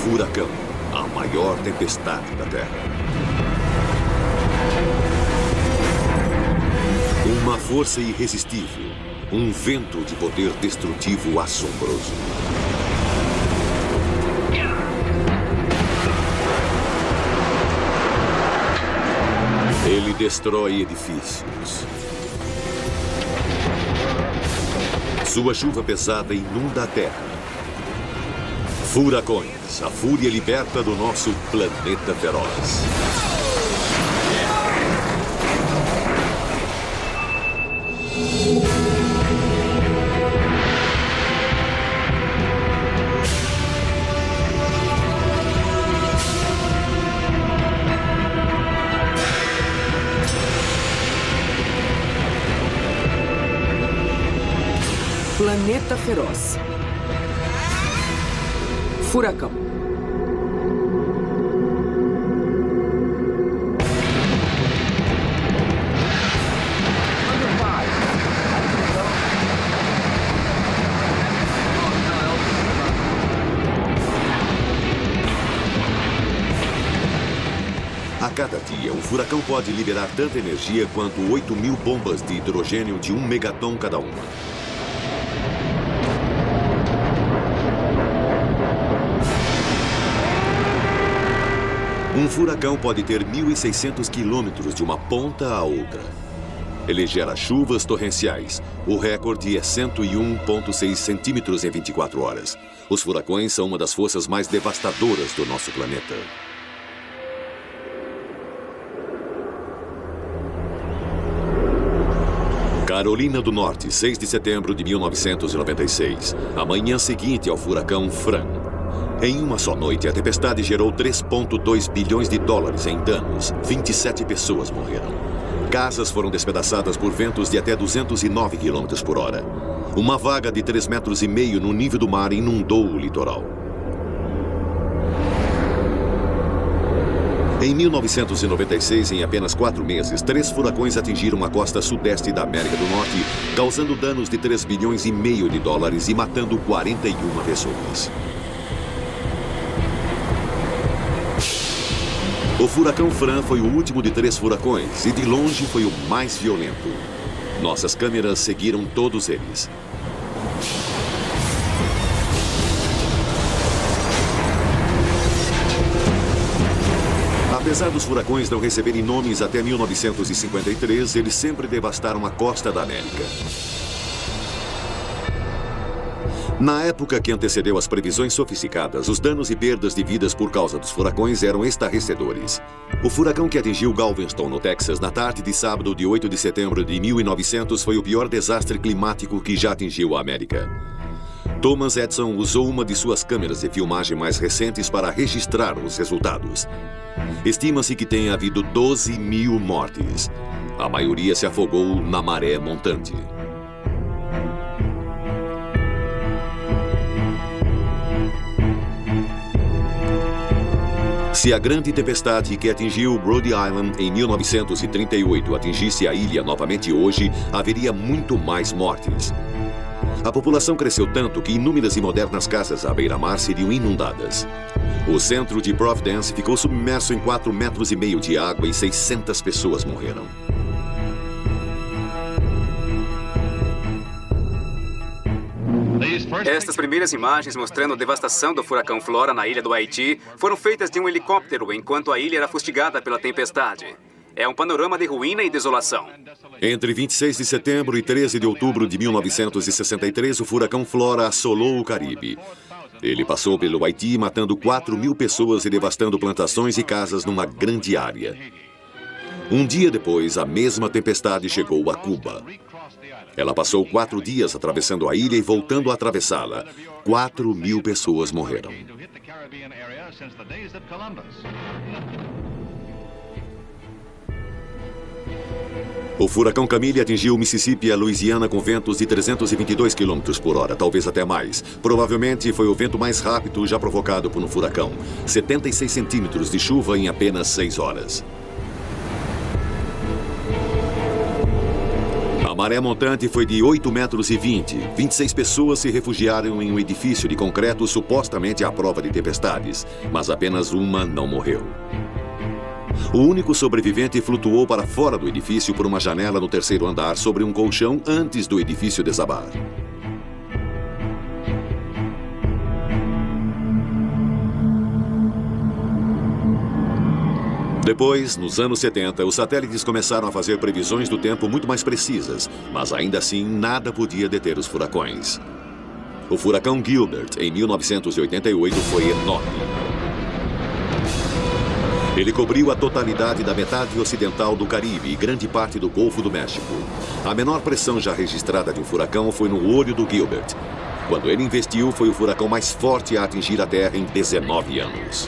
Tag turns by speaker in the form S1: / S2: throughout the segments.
S1: Furacão, a maior tempestade da Terra. Uma força irresistível, um vento de poder destrutivo assombroso. Ele destrói edifícios. Sua chuva pesada inunda a Terra. Furacões, a fúria liberta do nosso planeta feroz.
S2: Planeta feroz. Furacão.
S1: A cada dia, um furacão pode liberar tanta energia quanto 8.000 bombas de hidrogênio de 1 megaton cada uma. Um furacão pode ter 1.600 quilômetros de uma ponta a outra. Ele gera chuvas torrenciais. O recorde é 101,6 centímetros em 24 horas. Os furacões são uma das forças mais devastadoras do nosso planeta. Carolina do Norte, 6 de setembro de 1996. A manhã seguinte ao furacão Fran. Em uma só noite, a tempestade gerou 3,2 bilhões de dólares em danos. 27 pessoas morreram. Casas foram despedaçadas por ventos de até 209 km por hora. Uma vaga de 3,5 metros no nível do mar inundou o litoral. Em 1996, em apenas 4 meses, 3 furacões atingiram a costa sudeste da América do Norte, causando danos de 3,5 bilhões de dólares e matando 41 pessoas. O furacão Fran foi o último de 3 furacões e, de longe, foi o mais violento. Nossas câmeras seguiram todos eles. Apesar dos furacões não receberem nomes até 1953, eles sempre devastaram a costa da América. Na época que antecedeu as previsões sofisticadas, os danos e perdas de vidas por causa dos furacões eram estarrecedores. O furacão que atingiu Galveston, no Texas, na tarde de sábado de 8 de setembro de 1900 foi o pior desastre climático que já atingiu a América. Thomas Edison usou uma de suas câmeras de filmagem mais recentes para registrar os resultados. Estima-se que tenha havido 12.000 mortes. A maioria se afogou na maré montante. Se a grande tempestade que atingiu Rhode Island em 1938 atingisse a ilha novamente hoje, haveria muito mais mortes. A população cresceu tanto que inúmeras e modernas casas à beira-mar seriam inundadas. O centro de Providence ficou submerso em 4,5 metros de água e 600 pessoas morreram.
S3: Estas primeiras imagens mostrando a devastação do furacão Flora na ilha do Haiti foram feitas de um helicóptero enquanto a ilha era fustigada pela tempestade. É um panorama de ruína e desolação.
S1: Entre 26 de setembro e 13 de outubro de 1963, o furacão Flora assolou o Caribe. Ele passou pelo Haiti, matando 4.000 pessoas e devastando plantações e casas numa grande área. Um dia depois, a mesma tempestade chegou a Cuba. Ela passou 4 dias atravessando a ilha e voltando a atravessá-la. 4.000 pessoas morreram. O furacão Camille atingiu o Mississippi e a Louisiana com ventos de 322 km por hora, talvez até mais. Provavelmente foi o vento mais rápido já provocado por um furacão. 76 centímetros de chuva em apenas 6 horas. A maré montante foi de 8,20 metros. 26 pessoas se refugiaram em um edifício de concreto supostamente à prova de tempestades, mas apenas uma não morreu. O único sobrevivente flutuou para fora do edifício por uma janela no terceiro andar sobre um colchão antes do edifício desabar. Depois, nos anos 70, os satélites começaram a fazer previsões do tempo muito mais precisas, mas ainda assim nada podia deter os furacões. O furacão Gilbert, em 1988, foi enorme. Ele cobriu a totalidade da metade ocidental do Caribe e grande parte do Golfo do México. A menor pressão já registrada de um furacão foi no olho do Gilbert. Quando ele investiu, foi o furacão mais forte a atingir a Terra em 19 anos.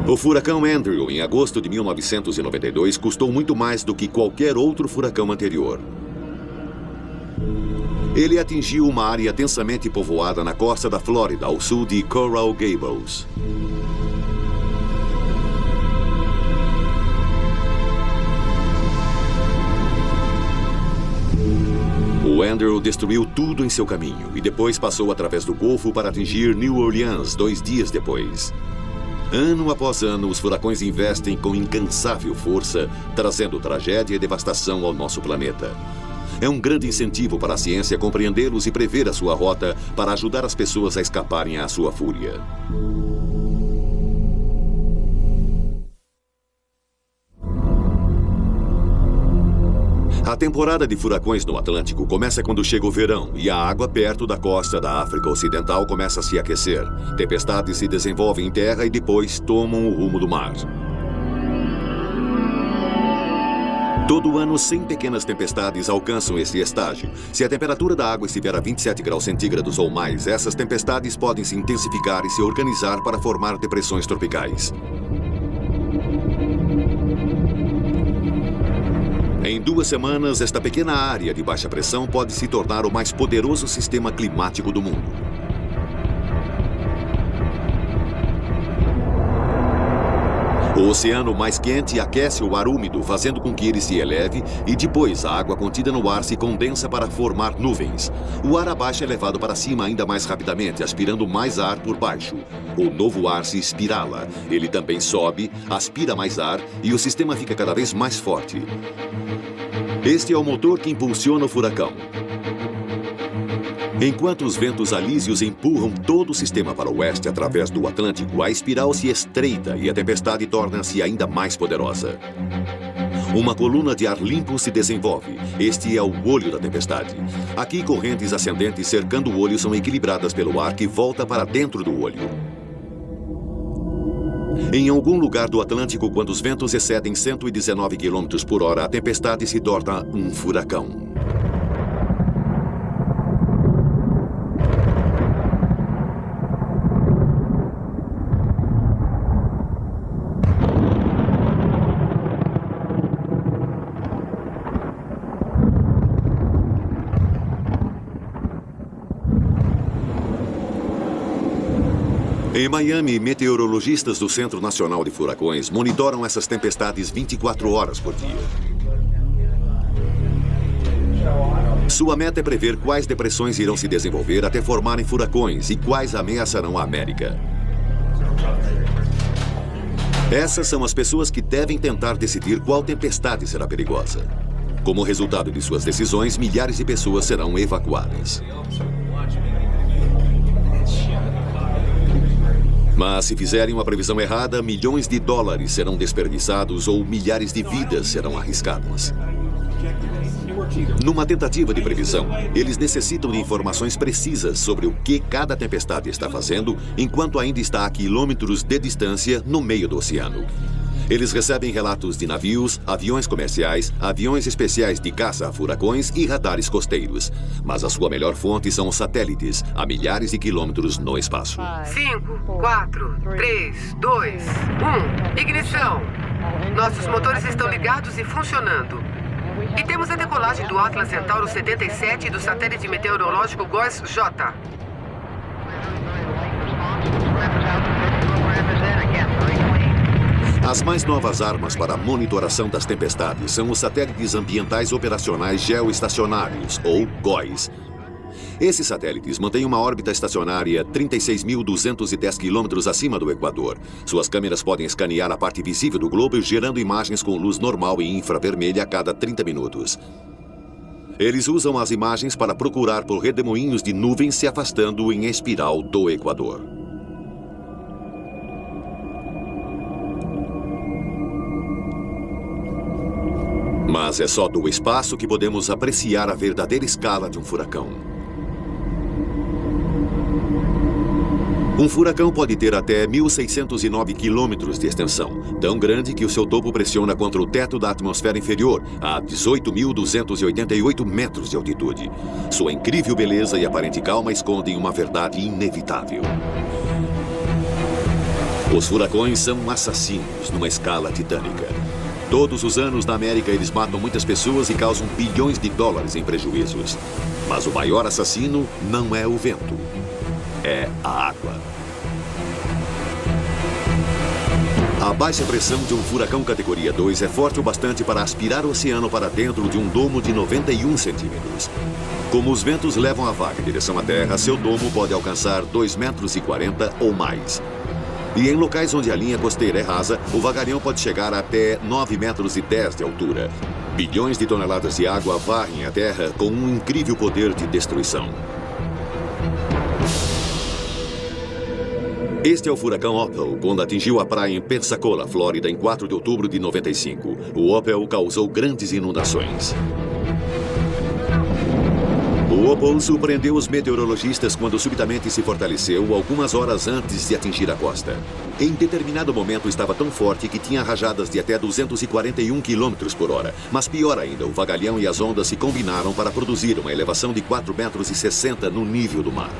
S1: O furacão Andrew, em agosto de 1992, custou muito mais do que qualquer outro furacão anterior. Ele atingiu uma área densamente povoada na costa da Flórida, ao sul de Coral Gables. O Andrew destruiu tudo em seu caminho e depois passou através do Golfo para atingir New Orleans 2 dias depois. Ano após ano, os furacões investem com incansável força, trazendo tragédia e devastação ao nosso planeta. É um grande incentivo para a ciência compreendê-los e prever a sua rota para ajudar as pessoas a escaparem à sua fúria. A temporada de furacões no Atlântico começa quando chega o verão e a água perto da costa da África Ocidental começa a se aquecer. Tempestades se desenvolvem em terra e depois tomam o rumo do mar. Todo ano, 100 pequenas tempestades alcançam esse estágio. Se a temperatura da água estiver a 27 graus centígrados ou mais, essas tempestades podem se intensificar e se organizar para formar depressões tropicais. Em 2 semanas, esta pequena área de baixa pressão pode se tornar o mais poderoso sistema climático do mundo. O oceano mais quente aquece o ar úmido, fazendo com que ele se eleve e depois a água contida no ar se condensa para formar nuvens. O ar abaixo é levado para cima ainda mais rapidamente, aspirando mais ar por baixo. O novo ar se espirala. Ele também sobe, aspira mais ar e o sistema fica cada vez mais forte. Este é o motor que impulsiona o furacão. Enquanto os ventos alísios empurram todo o sistema para o oeste através do Atlântico, a espiral se estreita e a tempestade torna-se ainda mais poderosa. Uma coluna de ar limpo se desenvolve. Este é o olho da tempestade. Aqui, correntes ascendentes cercando o olho são equilibradas pelo ar que volta para dentro do olho. Em algum lugar do Atlântico, quando os ventos excedem 119 km por hora, a tempestade se torna um furacão. Em Miami, meteorologistas do Centro Nacional de Furacões monitoram essas tempestades 24 horas por dia. Sua meta é prever quais depressões irão se desenvolver até formarem furacões e quais ameaçarão a América. Essas são as pessoas que devem tentar decidir qual tempestade será perigosa. Como resultado de suas decisões, milhares de pessoas serão evacuadas. Mas se fizerem uma previsão errada, milhões de dólares serão desperdiçados ou milhares de vidas serão arriscadas. Numa tentativa de previsão, eles necessitam de informações precisas sobre o que cada tempestade está fazendo, enquanto ainda está a quilômetros de distância no meio do oceano. Eles recebem relatos de navios, aviões comerciais, aviões especiais de caça a furacões e radares costeiros. Mas a sua melhor fonte são os satélites, a milhares de quilômetros no espaço.
S2: 5, 4, 3, 2, 1. Ignição. Nossos motores estão ligados e funcionando. E temos a decolagem do Atlas Centauro 77 e do satélite meteorológico GOES-J.
S1: As mais novas armas para a monitoração das tempestades são os satélites ambientais operacionais geoestacionários, ou GOES. Esses satélites mantêm uma órbita estacionária 36.210 quilômetros acima do Equador. Suas câmeras podem escanear a parte visível do globo, gerando imagens com luz normal e infravermelha a cada 30 minutos. Eles usam as imagens para procurar por redemoinhos de nuvens se afastando em espiral do Equador. Mas é só do espaço que podemos apreciar a verdadeira escala de um furacão. Um furacão pode ter até 1.609 quilômetros de extensão, tão grande que o seu topo pressiona contra o teto da atmosfera inferior, a 18.288 metros de altitude. Sua incrível beleza e aparente calma escondem uma verdade inevitável. Os furacões são assassinos numa escala titânica. Todos os anos na América eles matam muitas pessoas e causam bilhões de dólares em prejuízos. Mas o maior assassino não é o vento, é a água. A baixa pressão de um furacão categoria 2 é forte o bastante para aspirar o oceano para dentro de um domo de 91 centímetros. Como os ventos levam a vaga em direção à terra, seu domo pode alcançar 2,40 metros ou mais. E em locais onde a linha costeira é rasa, o vagalhão pode chegar até 9,10 metros de altura. Bilhões de toneladas de água varrem a terra com um incrível poder de destruição. Este é o furacão Opal, quando atingiu a praia em Pensacola, Flórida, em 4 de outubro de 95. O Opal causou grandes inundações. O Opal surpreendeu os meteorologistas quando subitamente se fortaleceu algumas horas antes de atingir a costa. Em determinado momento estava tão forte que tinha rajadas de até 241 km por hora. Mas pior ainda, o vagalhão e as ondas se combinaram para produzir uma elevação de 4,60 metros no nível do mar.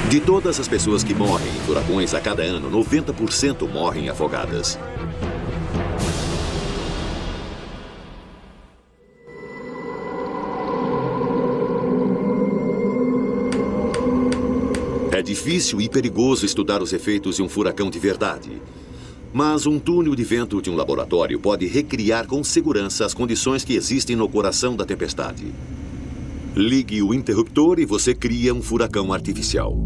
S1: De todas as pessoas que morrem em furacões a cada ano, 90% morrem afogadas. É difícil e perigoso estudar os efeitos de um furacão de verdade. Mas um túnel de vento de um laboratório pode recriar com segurança as condições que existem no coração da tempestade. Ligue o interruptor e você cria um furacão artificial.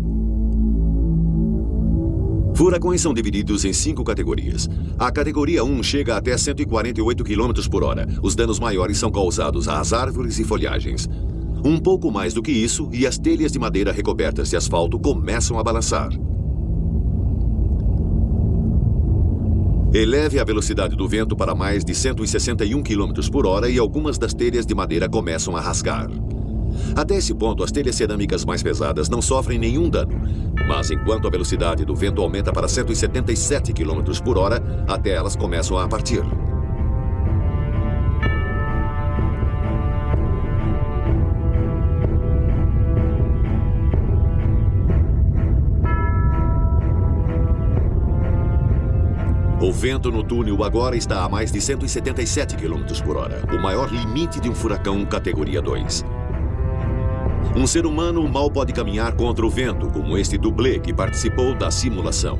S1: Furacões são divididos em 5 categorias. A categoria 1 chega até 148 km por hora. Os danos maiores são causados às árvores e folhagens. Um pouco mais do que isso, e as telhas de madeira recobertas de asfalto começam a balançar. Eleve a velocidade do vento para mais de 161 km por hora e algumas das telhas de madeira começam a rasgar. Até esse ponto, as telhas cerâmicas mais pesadas não sofrem nenhum dano. Mas enquanto a velocidade do vento aumenta para 177 km por hora, até elas começam a partir. O vento no túnel agora está a mais de 177 km por hora, o maior limite de um furacão categoria 2. Um ser humano mal pode caminhar contra o vento, como este dublê que participou da simulação.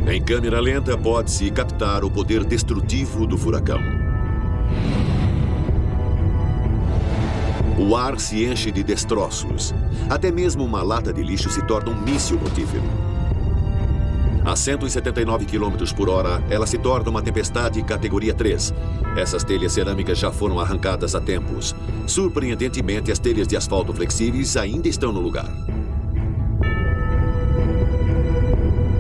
S1: Em câmera lenta, pode-se captar o poder destrutivo do furacão. O ar se enche de destroços. Até mesmo uma lata de lixo se torna um míssil mortífero. A 179 km por hora, ela se torna uma tempestade categoria 3. Essas telhas cerâmicas já foram arrancadas há tempos. Surpreendentemente, as telhas de asfalto flexíveis ainda estão no lugar.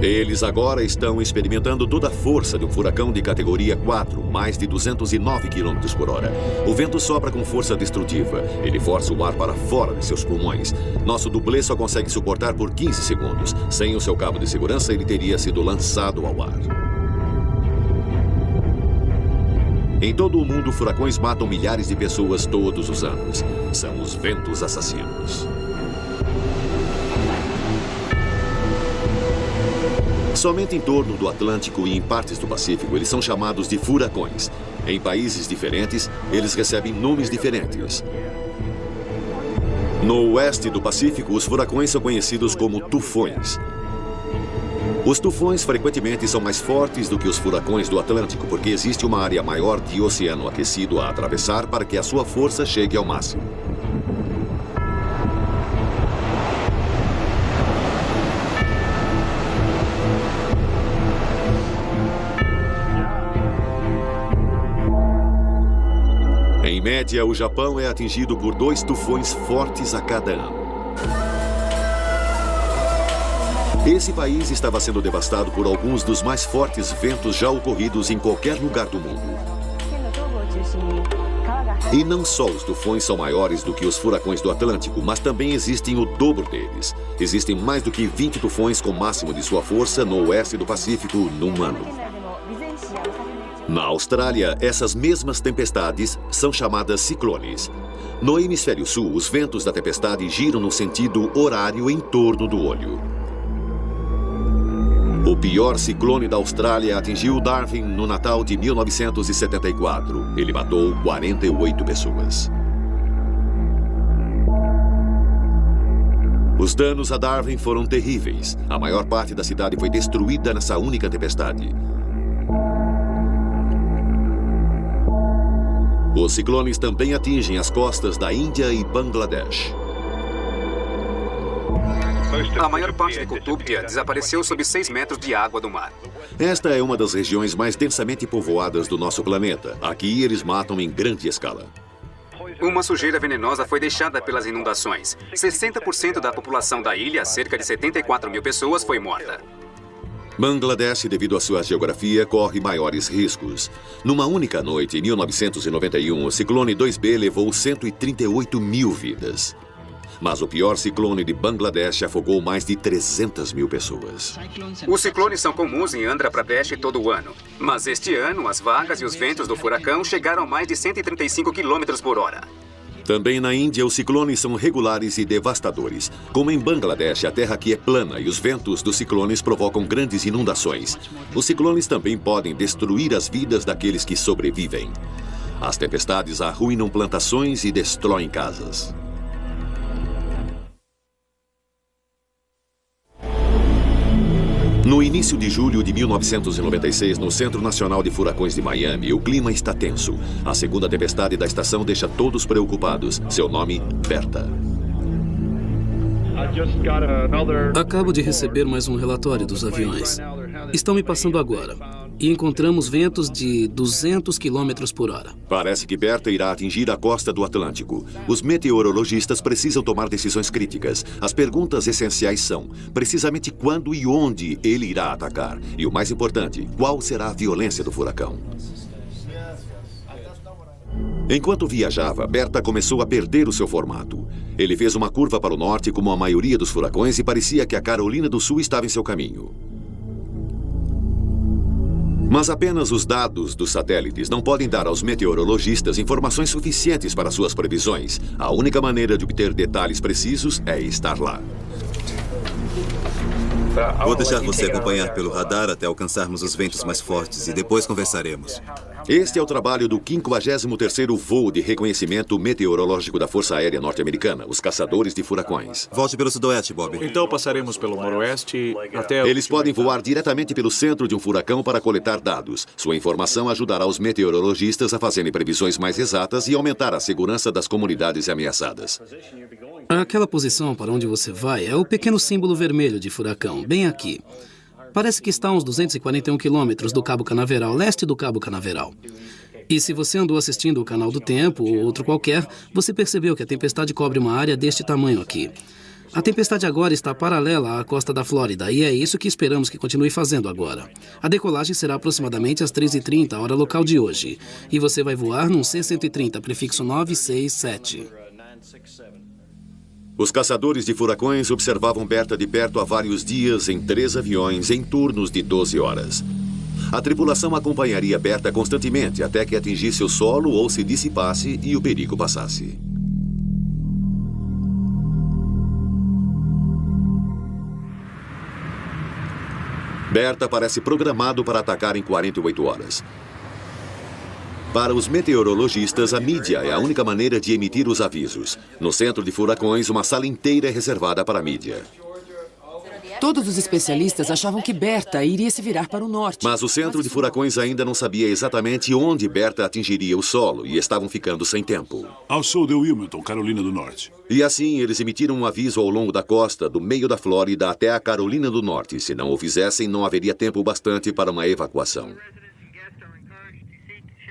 S1: Eles agora estão experimentando toda a força de um furacão de categoria 4, mais de 209 km por hora. O vento sopra com força destrutiva. Ele força o ar para fora de seus pulmões. Nosso dublê só consegue suportar por 15 segundos. Sem o seu cabo de segurança, ele teria sido lançado ao ar. Em todo o mundo, furacões matam milhares de pessoas todos os anos. São os ventos assassinos. Somente em torno do Atlântico e em partes do Pacífico, eles são chamados de furacões. Em países diferentes, eles recebem nomes diferentes. No oeste do Pacífico, os furacões são conhecidos como tufões. Os tufões frequentemente são mais fortes do que os furacões do Atlântico, porque existe uma área maior de oceano aquecido a atravessar para que a sua força chegue ao máximo. Em média, o Japão é atingido por 2 tufões fortes a cada ano. Esse país estava sendo devastado por alguns dos mais fortes ventos já ocorridos em qualquer lugar do mundo. E não só os tufões são maiores do que os furacões do Atlântico, mas também existem o dobro deles. Existem mais do que 20 tufões com máximo de sua força no oeste do Pacífico num ano. Na Austrália, essas mesmas tempestades são chamadas ciclones. No hemisfério sul, os ventos da tempestade giram no sentido horário em torno do olho. O pior ciclone da Austrália atingiu Darwin no Natal de 1974. Ele matou 48 pessoas. Os danos a Darwin foram terríveis. A maior parte da cidade foi destruída nessa única tempestade. Os ciclones também atingem as costas da Índia e Bangladesh.
S3: A maior parte de Kutubdia desapareceu sob 6 metros de água do mar.
S1: Esta é uma das regiões mais densamente povoadas do nosso planeta. Aqui eles matam em grande escala.
S3: Uma sujeira venenosa foi deixada pelas inundações. 60% da população da ilha, cerca de 74 mil pessoas, foi morta.
S1: Bangladesh, devido à sua geografia, corre maiores riscos. Numa única noite, em 1991, o ciclone 2B levou 138 mil vidas. Mas o pior ciclone de Bangladesh afogou mais de 300 mil pessoas.
S3: Os ciclones são comuns em Andhra Pradesh todo o ano. Mas este ano, as vagas e os ventos do furacão chegaram a mais de 135 km por hora.
S1: Também na Índia, os ciclones são regulares e devastadores. Como em Bangladesh, a terra aqui é plana e os ventos dos ciclones provocam grandes inundações. Os ciclones também podem destruir as vidas daqueles que sobrevivem. As tempestades arruinam plantações e destroem casas. No início de julho de 1996, no Centro Nacional de Furacões de Miami, o clima está tenso. A segunda tempestade da estação deixa todos preocupados. Seu nome, Berta.
S4: Acabo de receber mais um relatório dos aviões. Estão me passando agora. E encontramos ventos de 200 km por hora.
S1: Parece que Berta irá atingir a costa do Atlântico. Os meteorologistas precisam tomar decisões críticas. As perguntas essenciais são, precisamente quando e onde ele irá atacar? E o mais importante, qual será a violência do furacão? Enquanto viajava, Berta começou a perder o seu formato. Ele fez uma curva para o norte como a maioria dos furacões e parecia que a Carolina do Sul estava em seu caminho. Mas apenas os dados dos satélites não podem dar aos meteorologistas informações suficientes para suas previsões. A única maneira de obter detalhes precisos é estar lá.
S5: Vou deixar você acompanhar pelo radar até alcançarmos os ventos mais fortes e depois conversaremos.
S1: Este é o trabalho do 53º Voo de Reconhecimento Meteorológico da Força Aérea Norte-Americana, os caçadores de furacões.
S5: Volte pelo sudoeste, Bob.
S6: Então passaremos pelo noroeste até...
S1: Eles podem voar diretamente pelo centro de um furacão para coletar dados. Sua informação ajudará os meteorologistas a fazerem previsões mais exatas e aumentar a segurança das comunidades ameaçadas.
S4: Aquela posição para onde você vai é o pequeno símbolo vermelho de furacão, bem aqui. Parece que está a uns 241 quilômetros do Cabo Canaveral, leste do Cabo Canaveral. E se você andou assistindo o Canal do Tempo ou outro qualquer, você percebeu que a tempestade cobre uma área deste tamanho aqui. A tempestade agora está paralela à costa da Flórida e é isso que esperamos que continue fazendo agora. A decolagem será aproximadamente às 3h30, hora local de hoje. E você vai voar num C-130, prefixo 967.
S1: Os caçadores de furacões observavam Berta de perto há vários dias em 3 aviões em turnos de 12 horas. A tripulação acompanharia Berta constantemente até que atingisse o solo ou se dissipasse e o perigo passasse. Berta parece programado para atacar em 48 horas. Para os meteorologistas, a mídia é a única maneira de emitir os avisos. No centro de furacões, uma sala inteira é reservada para a mídia.
S2: Todos os especialistas achavam que Berta iria se virar para o norte.
S1: Mas o centro de furacões ainda não sabia exatamente onde Berta atingiria o solo e estavam ficando sem tempo.
S7: Ao sul de Wilmington, Carolina do Norte.
S1: E assim, eles emitiram um aviso ao longo da costa, do meio da Flórida até a Carolina do Norte. Se não o fizessem, não haveria tempo bastante para uma evacuação.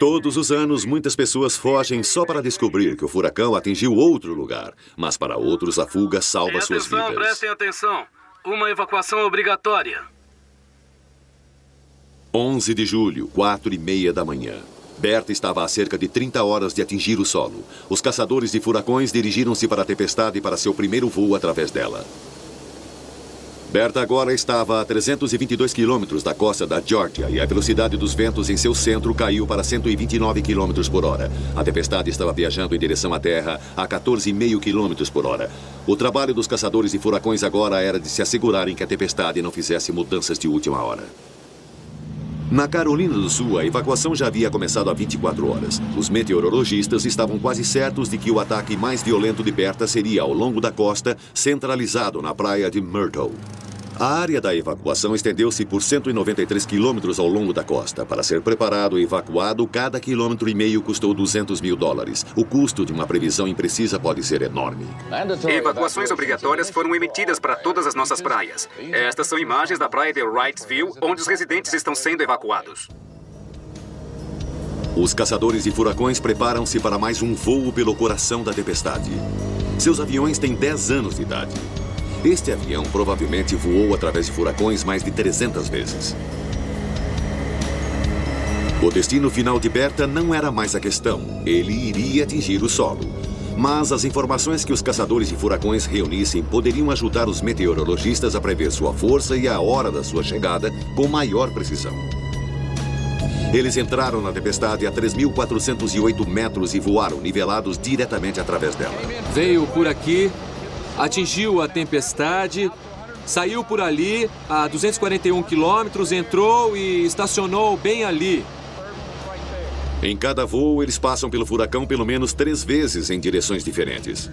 S1: Todos os anos, muitas pessoas fogem só para descobrir que o furacão atingiu outro lugar. Mas para outros, a fuga salva suas vidas.
S4: Prestem atenção. Uma evacuação obrigatória.
S1: 11 de julho, 4h30 da manhã. Berta estava a cerca de 30 horas de atingir o solo. Os caçadores de furacões dirigiram-se para a tempestade para seu primeiro voo através dela. Berta agora estava a 322 quilômetros da costa da Geórgia e a velocidade dos ventos em seu centro caiu para 129 quilômetros por hora. A tempestade estava viajando em direção à Terra a 14,5 quilômetros por hora. O trabalho dos caçadores de furacões agora era de se assegurarem que a tempestade não fizesse mudanças de última hora. Na Carolina do Sul, a evacuação já havia começado há 24 horas. Os meteorologistas estavam quase certos de que o ataque mais violento de Berta seria ao longo da costa, centralizado na praia de Myrtle. A área da evacuação estendeu-se por 193 quilômetros ao longo da costa. Para ser preparado e evacuado, cada quilômetro e meio custou $200 mil. O custo de uma previsão imprecisa pode ser enorme.
S3: Evacuações obrigatórias foram emitidas para todas as nossas praias. Estas são imagens da praia de Wrightsville, onde os residentes estão sendo evacuados.
S1: Os caçadores de furacões preparam-se para mais um voo pelo coração da tempestade. Seus aviões têm 10 anos de idade. Este avião provavelmente voou através de furacões mais de 300 vezes. O destino final de Berta não era mais a questão. Ele iria atingir o solo. Mas as informações que os caçadores de furacões reunissem poderiam ajudar os meteorologistas a prever sua força e a hora da sua chegada com maior precisão. Eles entraram na tempestade a 3.408 metros e voaram nivelados diretamente através dela.
S8: Veio por aqui, atingiu a tempestade, saiu por ali a 241 quilômetros, entrou e estacionou bem ali.
S1: Em cada voo, eles passam pelo furacão pelo menos 3 vezes em direções diferentes.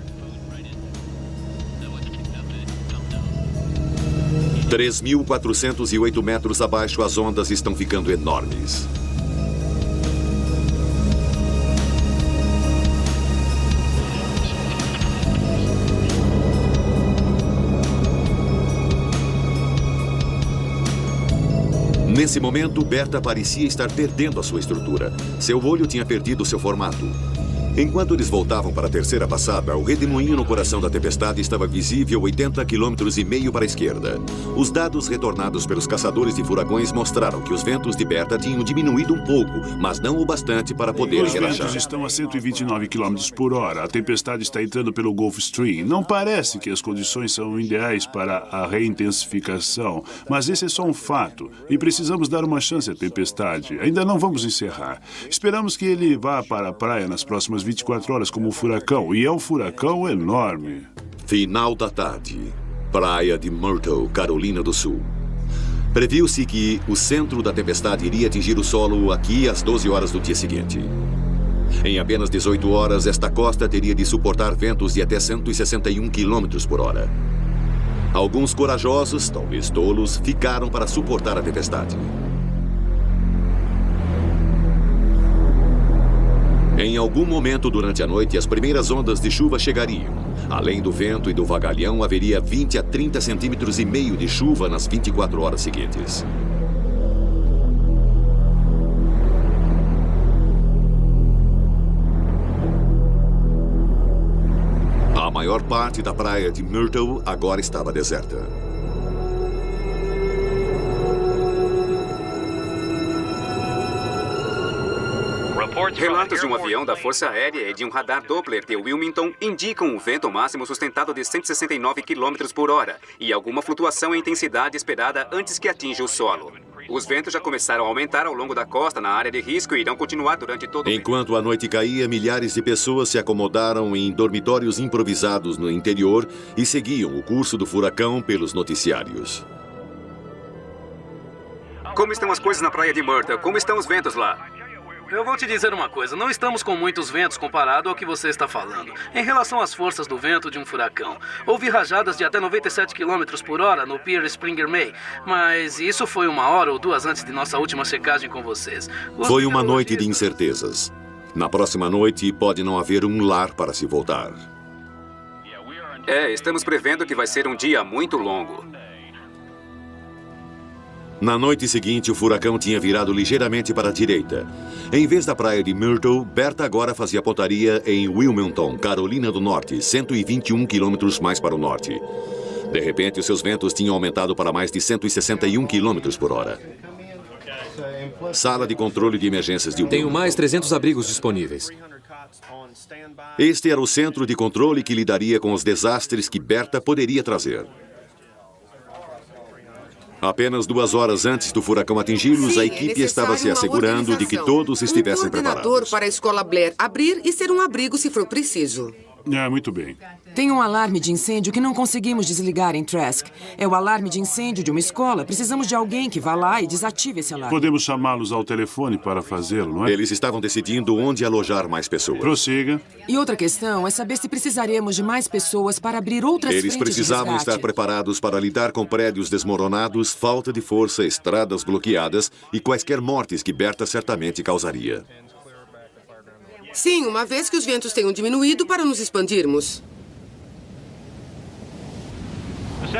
S1: 3.408 metros abaixo, as ondas estão ficando enormes. Nesse momento, Berta parecia estar perdendo a sua estrutura. Seu olho tinha perdido seu formato. Enquanto eles voltavam para a terceira passada, o redemoinho no coração da tempestade estava visível 80,5 km para a esquerda. Os dados retornados pelos caçadores de furacões mostraram que os ventos de Berta tinham diminuído um pouco, mas não o bastante para poder relaxar.
S7: Os ventos estão a 129 km por hora. A tempestade está entrando pelo Gulf Stream. Não parece que as condições são ideais para a reintensificação, mas esse é só um fato. E precisamos dar uma chance à tempestade. Ainda não vamos encerrar. Esperamos que ele vá para a praia nas próximas 24 horas como um furacão, e é um furacão enorme.
S1: Final da tarde. Praia de Myrtle, Carolina do Sul. Previu-se que o centro da tempestade iria atingir o solo aqui às 12 horas do dia seguinte. Em apenas 18 horas, esta costa teria de suportar ventos de até 161 km por hora. Alguns corajosos, talvez tolos, ficaram para suportar a tempestade. Em algum momento durante a noite, as primeiras ondas de chuva chegariam. Além do vento e do vagalhão, haveria 20 a 30 centímetros e meio de chuva nas 24 horas seguintes. A maior parte da praia de Myrtle agora estava deserta.
S3: Relatos de um avião da Força Aérea e de um radar Doppler de Wilmington indicam um vento máximo sustentado de 169 km por hora e alguma flutuação em intensidade esperada antes que atinja o solo. Os ventos já começaram a aumentar ao longo da costa na área de risco e irão continuar durante todo o mês.
S1: Enquanto a noite caía, milhares de pessoas se acomodaram em dormitórios improvisados no interior e seguiam o curso do furacão pelos noticiários.
S3: Como estão as coisas na praia de Myrtle? Como estão os ventos lá?
S4: Eu vou te dizer uma coisa. Não estamos com muitos ventos comparado ao que você está falando. Em relação às forças do vento de um furacão, houve rajadas de até 97 km por hora no Pier Springer May. Mas isso foi 1 hora ou 2 antes de nossa última checagem com vocês.
S1: Foi uma noite de incertezas. Na próxima noite, pode não haver um lar para se voltar.
S3: Estamos prevendo que vai ser um dia muito longo.
S1: Na noite seguinte, o furacão tinha virado ligeiramente para a direita. Em vez da praia de Myrtle, Bertha agora fazia pontaria em Wilmington, Carolina do Norte, 121 quilômetros mais para o norte. De repente, os seus ventos tinham aumentado para mais de 161 quilômetros por hora. Sala de controle de emergências de Wilmington.
S8: Tenho mais 300 abrigos disponíveis.
S1: Este era o centro de controle que lidaria com os desastres que Bertha poderia trazer. Apenas 2 horas antes do furacão atingi-los, a equipe estava se assegurando de que todos estivessem preparados.
S2: Um coordenador para a escola Blair abrir e ser um abrigo se for preciso.
S7: Muito bem.
S9: Tem um alarme de incêndio que não conseguimos desligar em Trask. É o alarme de incêndio de uma escola. Precisamos de alguém que vá lá e desative esse alarme.
S7: Podemos chamá-los ao telefone para fazê-lo, não é?
S1: Eles estavam decidindo onde alojar mais pessoas.
S7: Prossiga.
S9: E outra questão é saber se precisaremos de mais pessoas para abrir outras frentes de
S1: Eles precisavam
S9: resgate.
S1: estar preparados para lidar com prédios desmoronados, falta de força, estradas bloqueadas e quaisquer mortes que Bertha certamente causaria.
S2: Sim, uma vez que os ventos tenham diminuído para nos expandirmos.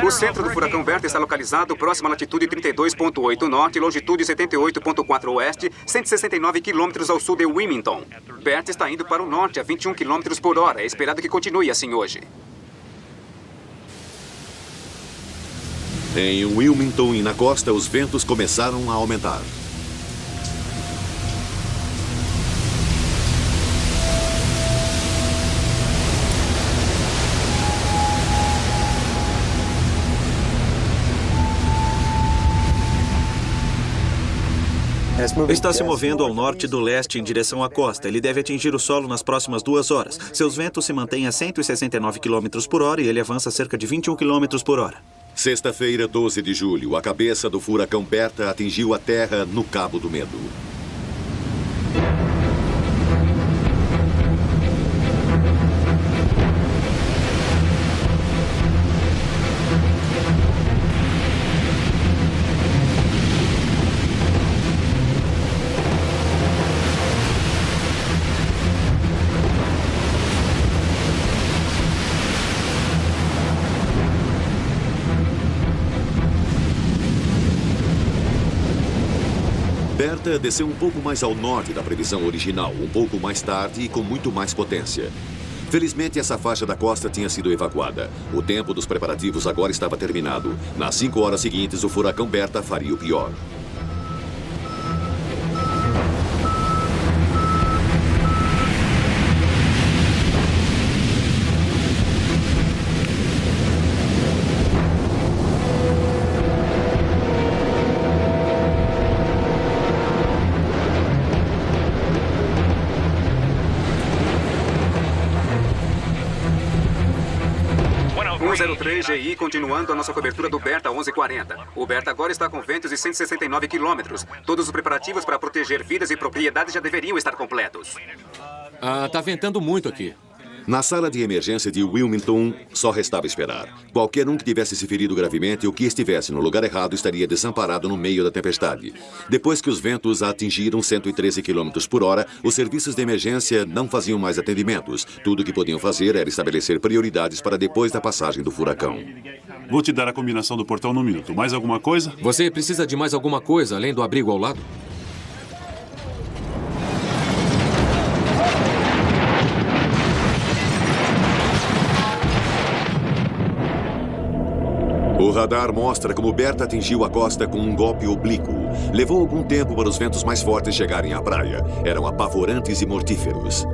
S3: O centro do furacão Bertha está localizado próximo à latitude 32,8 norte, longitude 78,4 oeste, 169 quilômetros ao sul de Wilmington. Bertha está indo para o norte a 21 quilômetros por hora. É esperado que continue assim hoje.
S1: Em Wilmington e na costa, os ventos começaram a aumentar.
S10: Está se movendo ao norte do leste em direção à costa. Ele deve atingir o solo nas próximas 2 horas. Seus ventos se mantêm a 169 km por hora e ele avança a cerca de 21 km por hora.
S1: Sexta-feira, 12 de julho, a cabeça do furacão Bertha atingiu a terra no Cabo do Medo. Bertha desceu um pouco mais ao norte da previsão original, um pouco mais tarde e com muito mais potência. Felizmente, essa faixa da costa tinha sido evacuada. O tempo dos preparativos agora estava terminado. Nas 5 horas seguintes, o furacão Bertha faria o pior.
S3: GI continuando a nossa cobertura do Bertha 1140. O Bertha agora está com ventos de 169 quilômetros. Todos os preparativos para proteger vidas e propriedades já deveriam estar completos.
S8: Tá ventando muito aqui.
S1: Na sala de emergência de Wilmington, só restava esperar. Qualquer um que tivesse se ferido gravemente ou que estivesse no lugar errado estaria desamparado no meio da tempestade. Depois que os ventos atingiram 113 km por hora, os serviços de emergência não faziam mais atendimentos. Tudo o que podiam fazer era estabelecer prioridades para depois da passagem do furacão.
S7: Vou te dar a combinação do portão num minuto. Mais alguma coisa?
S8: Você precisa de mais alguma coisa além do abrigo ao lado?
S1: O radar mostra como Bertha atingiu a costa com um golpe oblíquo. Levou algum tempo para os ventos mais fortes chegarem à praia. Eram apavorantes e mortíferos.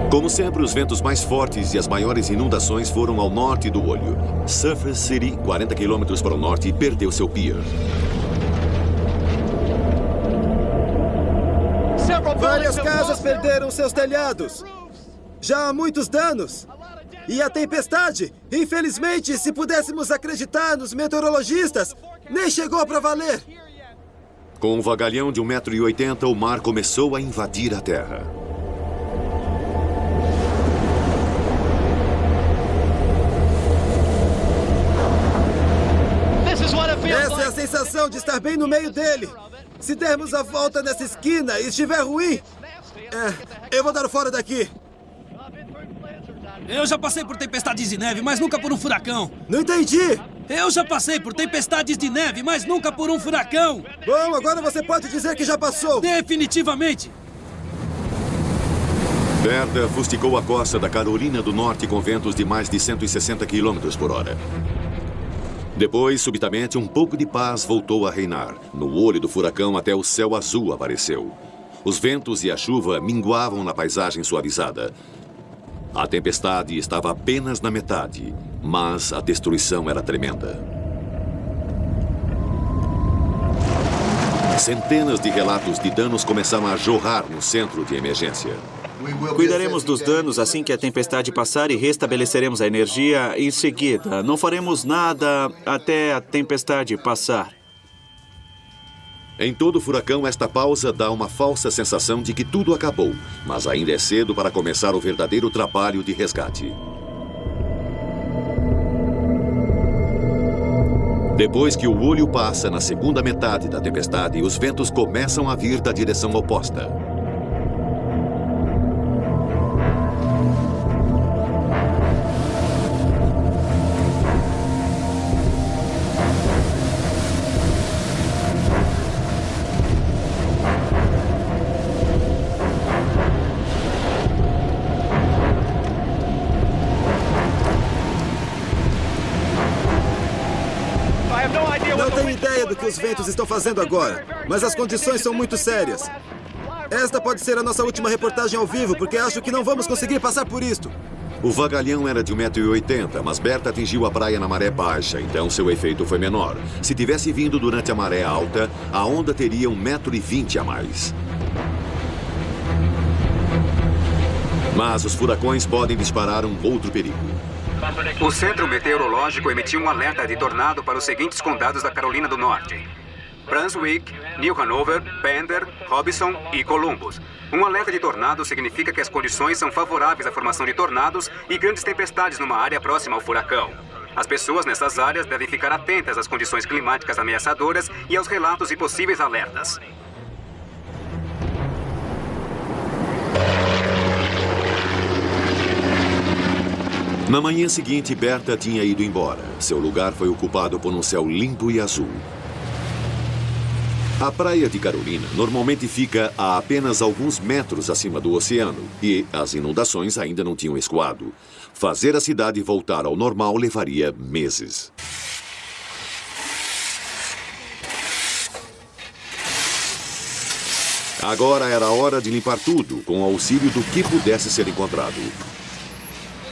S1: Como sempre, os ventos mais fortes e as maiores inundações foram ao norte do olho. Surfer City, 40 quilômetros para o norte, perdeu seu pier.
S11: Várias casas perderam seus telhados. Já há muitos danos. E a tempestade, infelizmente, se pudéssemos acreditar nos meteorologistas, nem chegou para valer.
S1: Com um vagalhão de 1,80 m, o mar começou a invadir a terra.
S11: Essa é a sensação de estar bem no meio dele. Se dermos a volta nessa esquina e estiver ruim, eu vou dar o fora daqui.
S4: Eu já passei por tempestades de neve, mas nunca por um furacão.
S11: Não entendi.
S4: Eu já passei por tempestades de neve, mas nunca por um furacão.
S11: Bom, agora você pode dizer que já passou.
S4: Definitivamente.
S1: Berta fustigou a costa da Carolina do Norte com ventos de mais de 160 km por hora. Depois, subitamente, um pouco de paz voltou a reinar. No olho do furacão, até o céu azul apareceu. Os ventos e a chuva minguavam na paisagem suavizada. A tempestade estava apenas na metade, mas a destruição era tremenda. Centenas de relatos de danos começaram a jorrar no centro de emergência.
S10: Cuidaremos dos danos assim que a tempestade passar e restabeleceremos a energia em seguida. Não faremos nada até a tempestade passar.
S1: Em todo furacão, esta pausa dá uma falsa sensação de que tudo acabou, mas ainda é cedo para começar o verdadeiro trabalho de resgate. Depois que o olho passa na segunda metade da tempestade, os ventos começam a vir da direção oposta.
S11: Não tenho ideia do que os ventos estão fazendo agora, mas as condições são muito sérias. Esta pode ser a nossa última reportagem ao vivo, porque acho que não vamos conseguir passar por isto.
S1: O vagalhão era de 1,80 m, mas Berta atingiu a praia na maré baixa, então seu efeito foi menor. Se tivesse vindo durante a maré alta, a onda teria 1,20 m a mais. Mas os furacões podem disparar um outro perigo.
S3: O Centro Meteorológico emitiu um alerta de tornado para os seguintes condados da Carolina do Norte: Brunswick, New Hanover, Pender, Robinson e Columbus. Um alerta de tornado significa que as condições são favoráveis à formação de tornados e grandes tempestades numa área próxima ao furacão. As pessoas nessas áreas devem ficar atentas às condições climáticas ameaçadoras e aos relatos de possíveis alertas.
S1: Na manhã seguinte, Berta tinha ido embora. Seu lugar foi ocupado por um céu limpo e azul. A praia de Carolina normalmente fica a apenas alguns metros acima do oceano e as inundações ainda não tinham escoado. Fazer a cidade voltar ao normal levaria meses. Agora era a hora de limpar tudo, com o auxílio do que pudesse ser encontrado.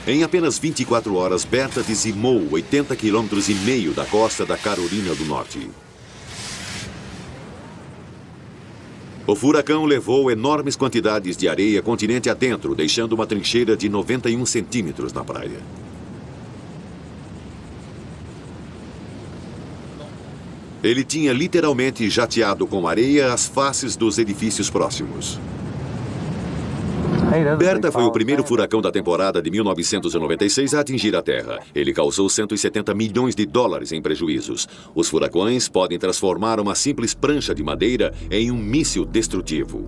S1: Em apenas 24 horas, Berta dizimou 80,5 km da costa da Carolina do Norte. O furacão levou enormes quantidades de areia continente adentro, deixando uma trincheira de 91 centímetros na praia. Ele tinha literalmente jateado com areia as faces dos edifícios próximos. Berta foi o primeiro furacão da temporada de 1996 a atingir a Terra. Ele causou 170 milhões de dólares em prejuízos. Os furacões podem transformar uma simples prancha de madeira em um míssil destrutivo.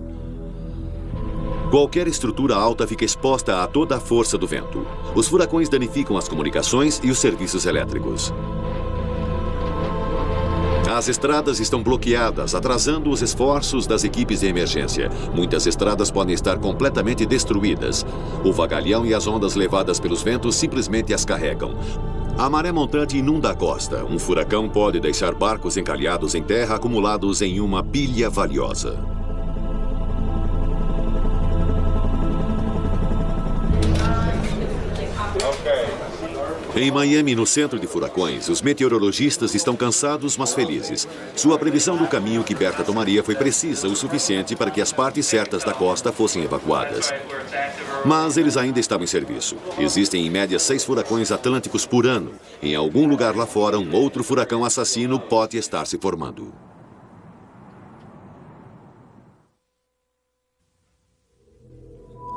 S1: Qualquer estrutura alta fica exposta a toda a força do vento. Os furacões danificam as comunicações e os serviços elétricos. As estradas estão bloqueadas, atrasando os esforços das equipes de emergência. Muitas estradas podem estar completamente destruídas. O vagalhão e as ondas levadas pelos ventos simplesmente as carregam. A maré montante inunda a costa. Um furacão pode deixar barcos encalhados em terra acumulados em uma pilha valiosa. Em Miami, no centro de furacões, os meteorologistas estão cansados, mas felizes. Sua previsão do caminho que Berta tomaria foi precisa o suficiente para que as partes certas da costa fossem evacuadas. Mas eles ainda estavam em serviço. Existem, em média, 6 furacões atlânticos por ano. Em algum lugar lá fora, um outro furacão assassino pode estar se formando.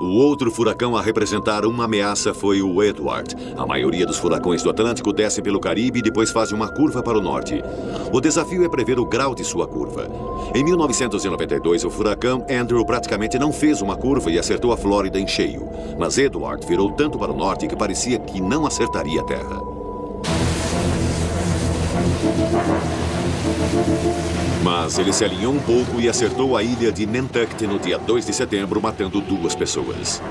S1: O outro furacão a representar uma ameaça foi o Edward. A maioria dos furacões do Atlântico descem pelo Caribe e depois fazem uma curva para o norte. O desafio é prever o grau de sua curva. Em 1992, o furacão Andrew praticamente não fez uma curva e acertou a Flórida em cheio. Mas Edward virou tanto para o norte que parecia que não acertaria a terra. Mas ele se alinhou um pouco e acertou a ilha de Nantucket no dia 2 de setembro, matando 2 pessoas.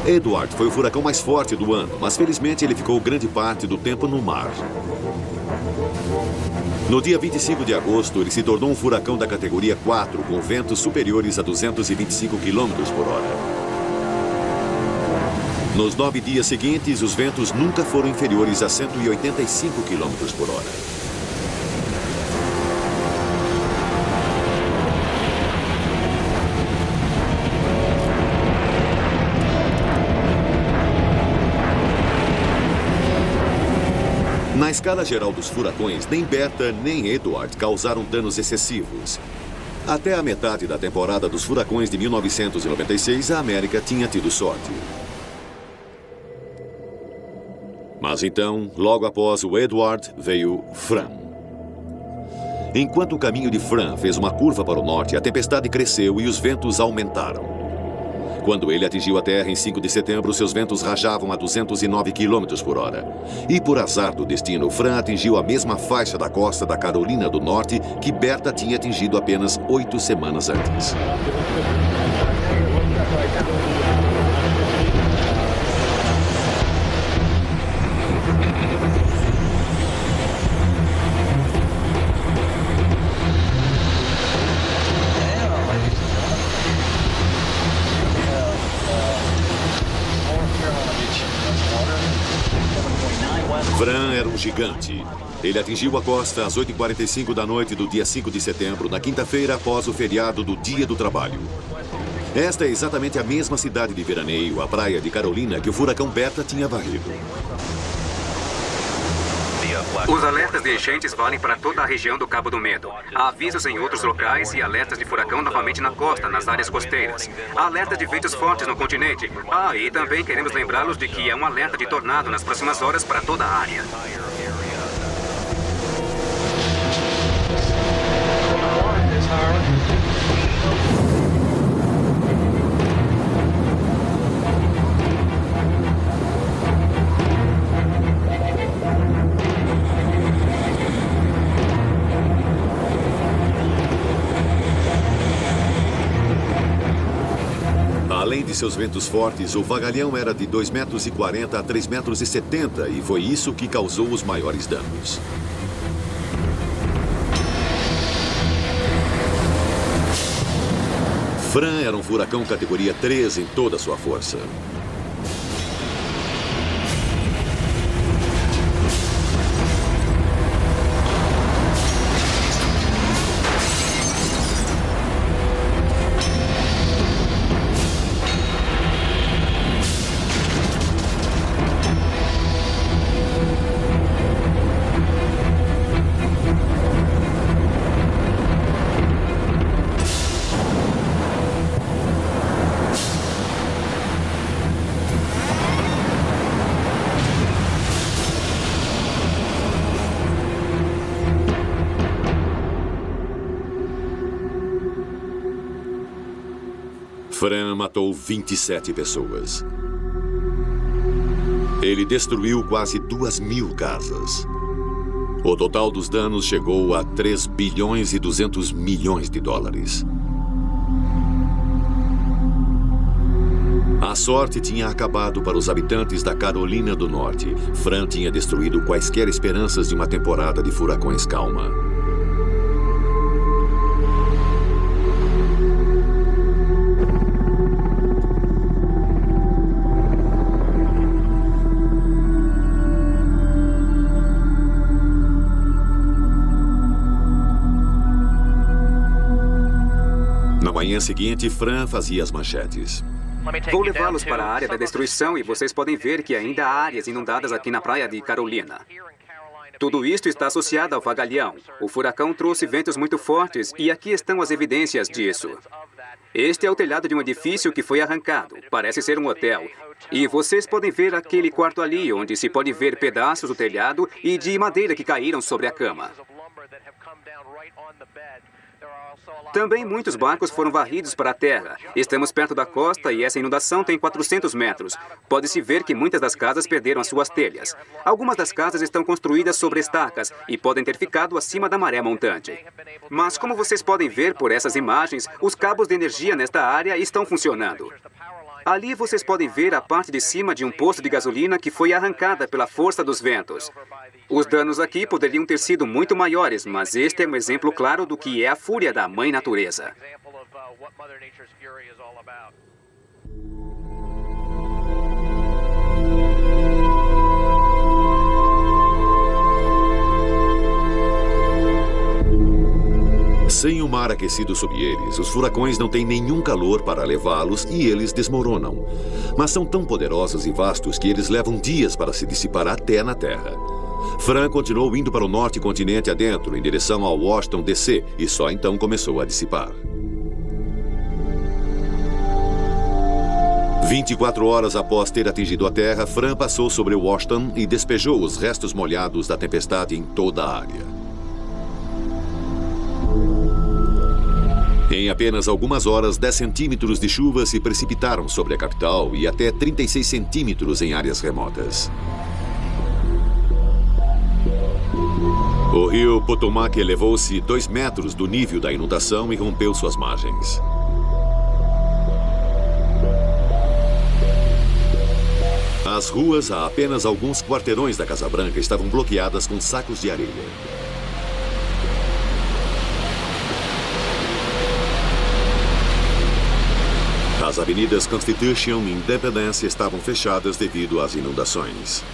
S1: Edward foi o furacão mais forte do ano, mas felizmente ele ficou grande parte do tempo no mar. No dia 25 de agosto, ele se tornou um furacão da categoria 4, com ventos superiores a 225 km por hora. Nos 9 dias seguintes, os ventos nunca foram inferiores a 185 km por hora. Na escala geral dos furacões, nem Bertha nem Edward causaram danos excessivos. Até a metade da temporada dos furacões de 1996, a América tinha tido sorte. Mas então, logo após o Edward, veio Fran. Enquanto o caminho de Fran fez uma curva para o norte, a tempestade cresceu e os ventos aumentaram. Quando ele atingiu a terra em 5 de setembro, seus ventos rajavam a 209 km por hora. E por azar do destino, Fran atingiu a mesma faixa da costa da Carolina do Norte que Bertha tinha atingido apenas 8 semanas antes. Fran era um gigante. Ele atingiu a costa às 8h45 da noite do dia 5 de setembro, na quinta-feira após o feriado do Dia do Trabalho. Esta é exatamente a mesma cidade de veraneio, a praia de Carolina, que o furacão Bertha tinha varrido.
S3: Os alertas de enchentes valem para toda a região do Cabo do Medo. Há avisos em outros locais e alertas de furacão novamente na costa, nas áreas costeiras. Há alerta de ventos fortes no continente. E também queremos lembrá-los de que é um alerta de tornado nas próximas horas para toda a área.
S1: Além de seus ventos fortes, o vagalhão era de 2,40 metros a 3,70 metros e foi isso que causou os maiores danos. Fran era um furacão categoria 3 em toda a sua força. Fran matou 27 pessoas. Ele destruiu quase 2.000 casas. O total dos danos chegou a 3 bilhões e 200 milhões de dólares. A sorte tinha acabado para os habitantes da Carolina do Norte. Fran tinha destruído quaisquer esperanças de uma temporada de furacões calma. Na manhã seguinte, Fran fazia as manchetes.
S3: Vou levá-los para a área da destruição e vocês podem ver que ainda há áreas inundadas aqui na praia de Carolina. Tudo isto está associado ao vagalhão. O furacão trouxe ventos muito fortes e aqui estão as evidências disso. Este é o telhado de um edifício que foi arrancado. Parece ser um hotel. E vocês podem ver aquele quarto ali, onde se pode ver pedaços do telhado e de madeira que caíram sobre a cama. Também muitos barcos foram varridos para a terra. Estamos perto da costa e essa inundação tem 400 metros. Pode-se ver que muitas das casas perderam as suas telhas. Algumas das casas estão construídas sobre estacas e podem ter ficado acima da maré montante. Mas como vocês podem ver por essas imagens, os cabos de energia nesta área estão funcionando. Ali vocês podem ver a parte de cima de um posto de gasolina que foi arrancada pela força dos ventos. Os danos aqui poderiam ter sido muito maiores, mas este é um exemplo claro do que é a fúria da Mãe Natureza.
S1: Sem o mar aquecido sob eles, os furacões não têm nenhum calor para levá-los e eles desmoronam. Mas são tão poderosos e vastos que eles levam dias para se dissipar até na Terra. Fran continuou indo para o norte continente adentro, em direção ao Washington, D.C., e só então começou a dissipar. 24 horas após ter atingido a Terra, Fran passou sobre Washington e despejou os restos molhados da tempestade em toda a área. Em apenas algumas horas, 10 centímetros de chuva se precipitaram sobre a capital e até 36 centímetros em áreas remotas. O rio Potomac elevou-se 2 metros do nível da inundação e rompeu suas margens. As ruas, a apenas alguns quarteirões da Casa Branca, estavam bloqueadas com sacos de areia. As avenidas Constitution e Independence estavam fechadas devido às inundações.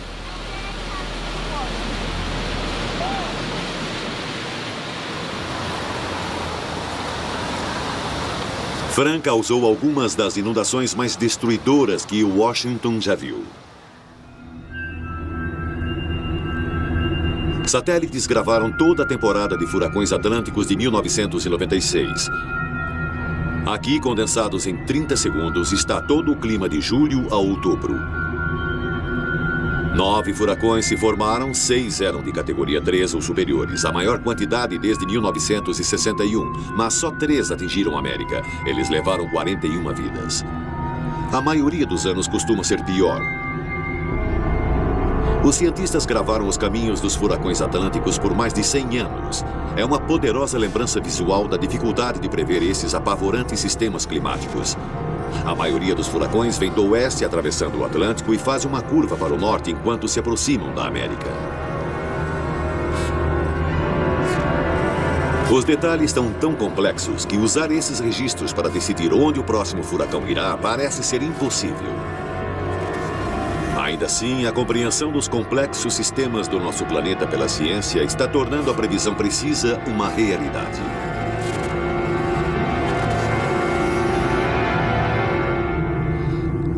S1: Fran causou algumas das inundações mais destruidoras que Washington já viu. Satélites gravaram toda a temporada de furacões atlânticos de 1996. Aqui, condensados em 30 segundos, está todo o clima de julho a outubro. 9 furacões se formaram, 6 eram de categoria 3 ou superiores, a maior quantidade desde 1961, mas só 3 atingiram a América. Eles levaram 41 vidas. A maioria dos anos costuma ser pior. Os cientistas gravaram os caminhos dos furacões atlânticos por mais de 100 anos. É uma poderosa lembrança visual da dificuldade de prever esses apavorantes sistemas climáticos. A maioria dos furacões vem do oeste atravessando o Atlântico e faz uma curva para o norte enquanto se aproximam da América. Os detalhes estão tão complexos que usar esses registros para decidir onde o próximo furacão irá parece ser impossível. Ainda assim, a compreensão dos complexos sistemas do nosso planeta pela ciência está tornando a previsão precisa uma realidade.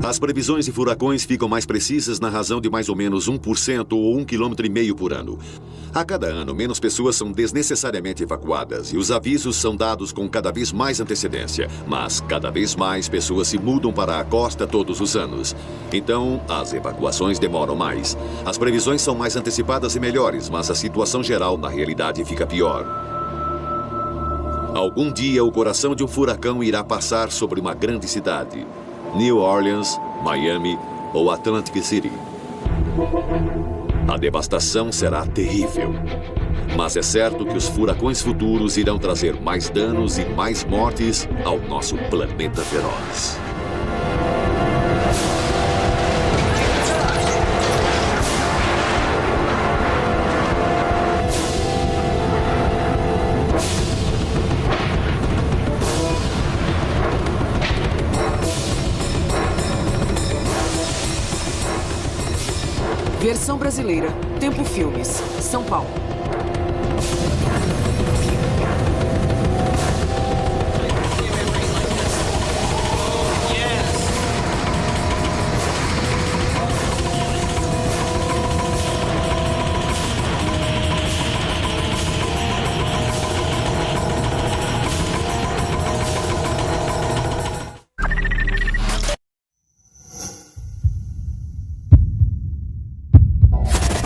S1: As previsões de furacões ficam mais precisas na razão de mais ou menos 1% ou 1,5 km por ano. A cada ano, menos pessoas são desnecessariamente evacuadas e os avisos são dados com cada vez mais antecedência. Mas cada vez mais pessoas se mudam para a costa todos os anos. Então, as evacuações demoram mais. As previsões são mais antecipadas e melhores, mas a situação geral na realidade fica pior. Algum dia, o coração de um furacão irá passar sobre uma grande cidade. New Orleans, Miami ou Atlantic City. A devastação será terrível. Mas é certo que os furacões futuros irão trazer mais danos e mais mortes ao nosso planeta feroz.
S9: Versão brasileira. Tempo Filmes. São Paulo.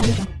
S12: Jovem Pan.